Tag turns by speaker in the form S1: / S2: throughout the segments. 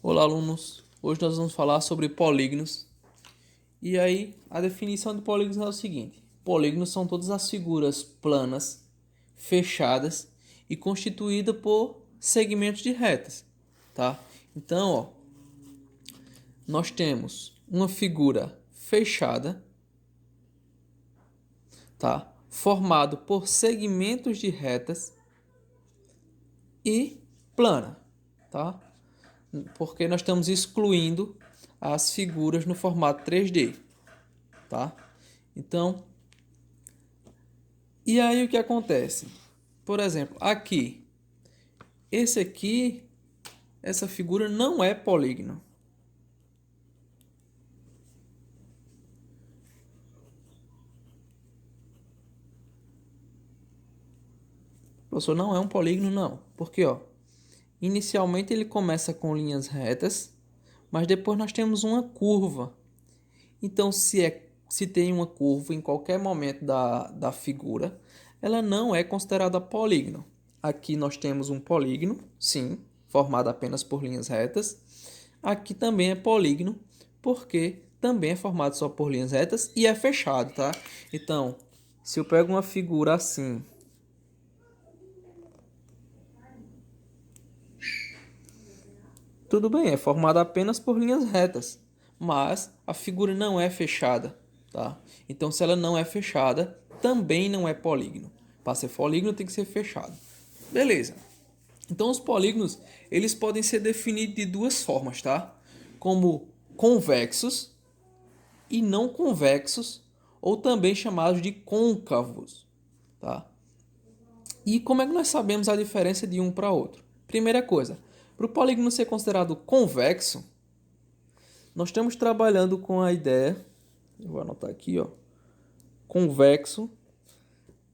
S1: Olá, alunos. Hoje nós vamos falar sobre polígonos. E aí, a definição de polígonos é o seguinte: polígonos são todas as figuras planas, fechadas e constituídas por segmentos de retas, tá? Então, ó, nós temos uma figura fechada, tá? Formado por segmentos de retas e plana, tá? Porque nós estamos excluindo as figuras no formato 3D, tá? Então, e aí o que acontece? Por exemplo, aqui, esse aqui, essa figura não é polígono. Professor, não é um polígono, não. Porque, ó, inicialmente ele começa com linhas retas, mas depois nós temos uma curva. Então, se tem uma curva em qualquer momento da figura, ela não é considerada polígono. Aqui nós temos um polígono, sim, formado apenas por linhas retas. Aqui também é polígono, porque também é formado só por linhas retas e é fechado, tá? Então, se eu pego uma figura assim, tudo bem, é formado apenas por linhas retas, mas a figura não é fechada, tá? Então, se ela não é fechada, também não é polígono. Para ser polígono, tem que ser fechado. Beleza. Então, os polígonos, eles podem ser definidos de duas formas, tá? Como convexos e não convexos, ou também chamados de côncavos, tá? E como é que nós sabemos a diferença de um para outro? Primeira coisa, para o polígono ser considerado convexo, nós estamos trabalhando com a ideia, eu vou anotar aqui, ó, convexo.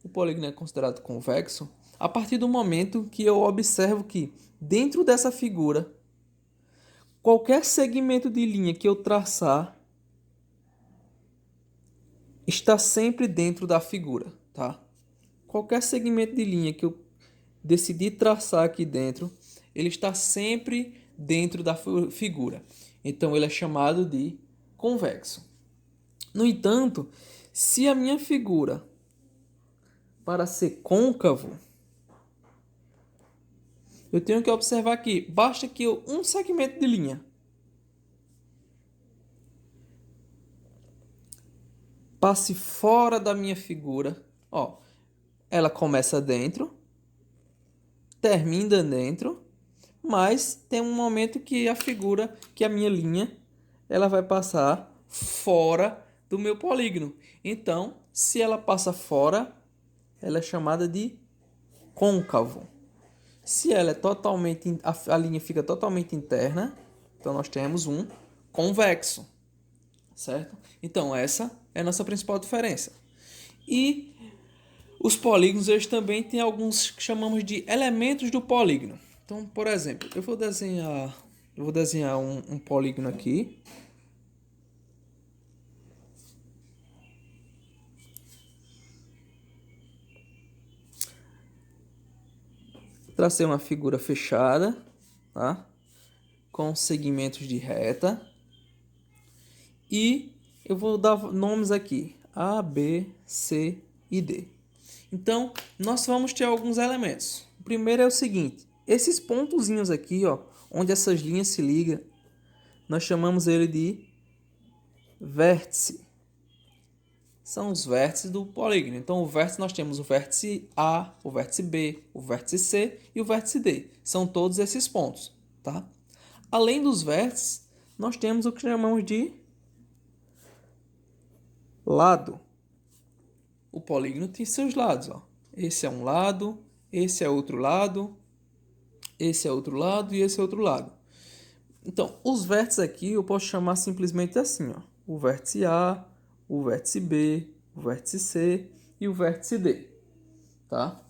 S1: O polígono é considerado convexo a partir do momento que eu observo que dentro dessa figura, qualquer segmento de linha que eu traçar está sempre dentro da figura, tá? Qualquer segmento de linha que eu decidir traçar aqui dentro, ele está sempre dentro da figura. Então ele é chamado de convexo. No entanto, se a minha figura para ser côncavo, eu tenho que observar que basta que um segmento de linha passe fora da minha figura, ó, ela começa dentro, termina dentro, mas tem um momento que a figura, que a minha linha, ela vai passar fora do meu polígono. Então, se ela passa fora, ela é chamada de côncavo. Se ela é totalmente, a linha fica totalmente interna, então nós temos um convexo, certo? Então essa é a nossa principal diferença. E os polígonos, eles também têm alguns que chamamos de elementos do polígono. Então, por exemplo, eu vou desenhar um polígono aqui. Tracei uma figura fechada, tá? Com segmentos de reta. E eu vou dar nomes aqui: A, B, C e D. Então, nós vamos ter alguns elementos. O primeiro é o seguinte: esses pontozinhos aqui, ó, onde essas linhas se ligam, nós chamamos ele de vértice. São os vértices do polígono. Então, o vértice, nós temos o vértice A, o vértice B, o vértice C e o vértice D. São todos esses pontos, tá? Além dos vértices, nós temos o que chamamos de lado. O polígono tem seus lados, ó. Esse é um lado, esse é outro lado, esse é outro lado e esse é outro lado. Então, os vértices aqui eu posso chamar simplesmente assim, ó. O vértice A, o vértice B, o vértice C e o vértice D, tá?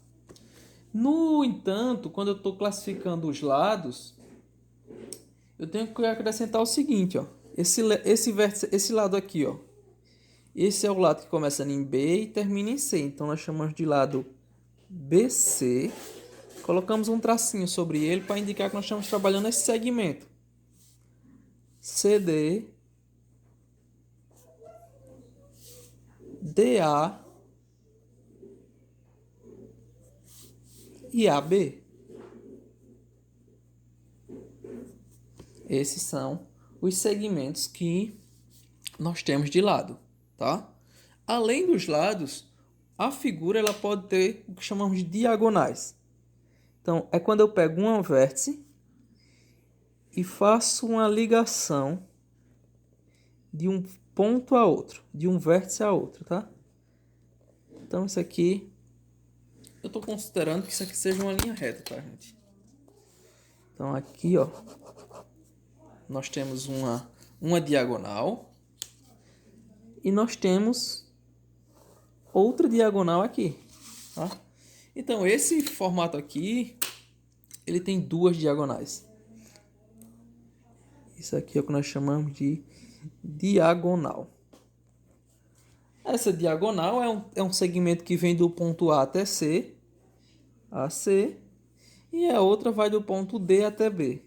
S1: No entanto, quando eu estou classificando os lados, eu tenho que acrescentar o seguinte, ó. Esse vértice, esse lado aqui, ó. Esse é o lado que começa em B e termina em C. Então, nós chamamos de lado BC. Colocamos um tracinho sobre ele para indicar que nós estamos trabalhando esse segmento, CD, DA e AB. Esses são os segmentos que nós temos de lado, tá? Além dos lados, a figura ela pode ter o que chamamos de diagonais. Então, é quando eu pego um vértice e faço uma ligação de um ponto a outro, de um vértice a outro, tá? Então, isso aqui, eu estou considerando que isso aqui seja uma linha reta, tá, gente? Então, aqui, ó, nós temos uma diagonal e nós temos outra diagonal aqui, tá? Então, esse formato aqui, ele tem duas diagonais. Isso aqui é o que nós chamamos de diagonal. Essa diagonal é um segmento que vem do ponto A até C, AC, e a outra vai do ponto D até B.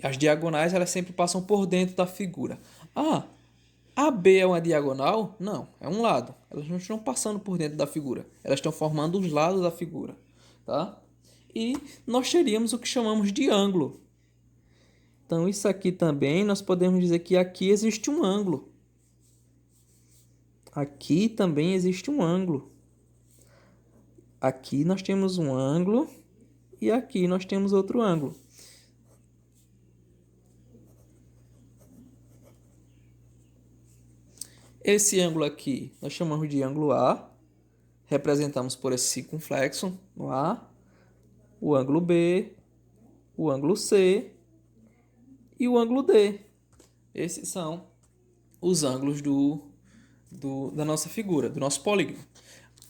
S1: As diagonais elas sempre passam por dentro da figura. Ah, AB é uma diagonal? Não, é um lado. Elas não estão passando por dentro da figura. Elas estão formando os lados da figura, tá? E nós teríamos o que chamamos de ângulo. Então, isso aqui também, nós podemos dizer que aqui existe um ângulo. Aqui também existe um ângulo. Aqui nós temos um ângulo e aqui nós temos outro ângulo. Esse ângulo aqui nós chamamos de ângulo A. Representamos por esse circunflexo no A. O ângulo B, o ângulo C e o ângulo D. Esses são os ângulos da nossa figura, do nosso polígono.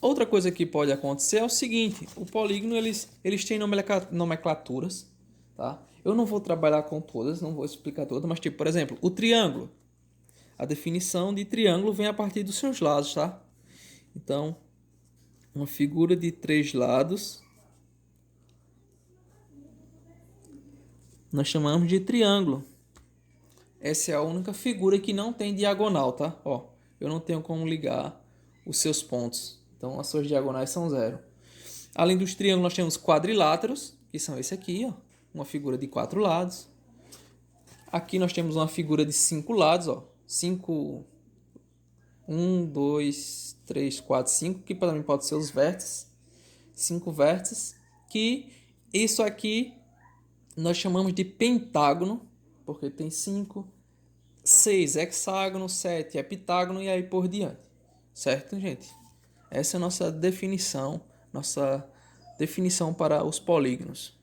S1: Outra coisa que pode acontecer é o seguinte: o polígono eles têm nomenclaturas, tá? Eu não vou trabalhar com todas, não vou explicar todas, mas tipo, por exemplo, o triângulo. A definição de triângulo vem a partir dos seus lados, tá? Então, uma figura de 3 lados nós chamamos de triângulo. Essa é a única figura que não tem diagonal, tá? Ó, eu não tenho como ligar os seus pontos. Então, as suas diagonais são zero. Além dos triângulos, nós temos quadriláteros, que são esse aqui, ó, uma figura de 4 lados. Aqui nós temos uma figura de 5 lados, ó, 5, 1, 2, 3, 4, 5, que também pode ser os vértices. 5 vértices, que isso aqui nós chamamos de pentágono, porque tem 5, 6 hexágono, 7 heptágono e aí por diante. Certo, gente? Essa é a nossa definição para os polígonos.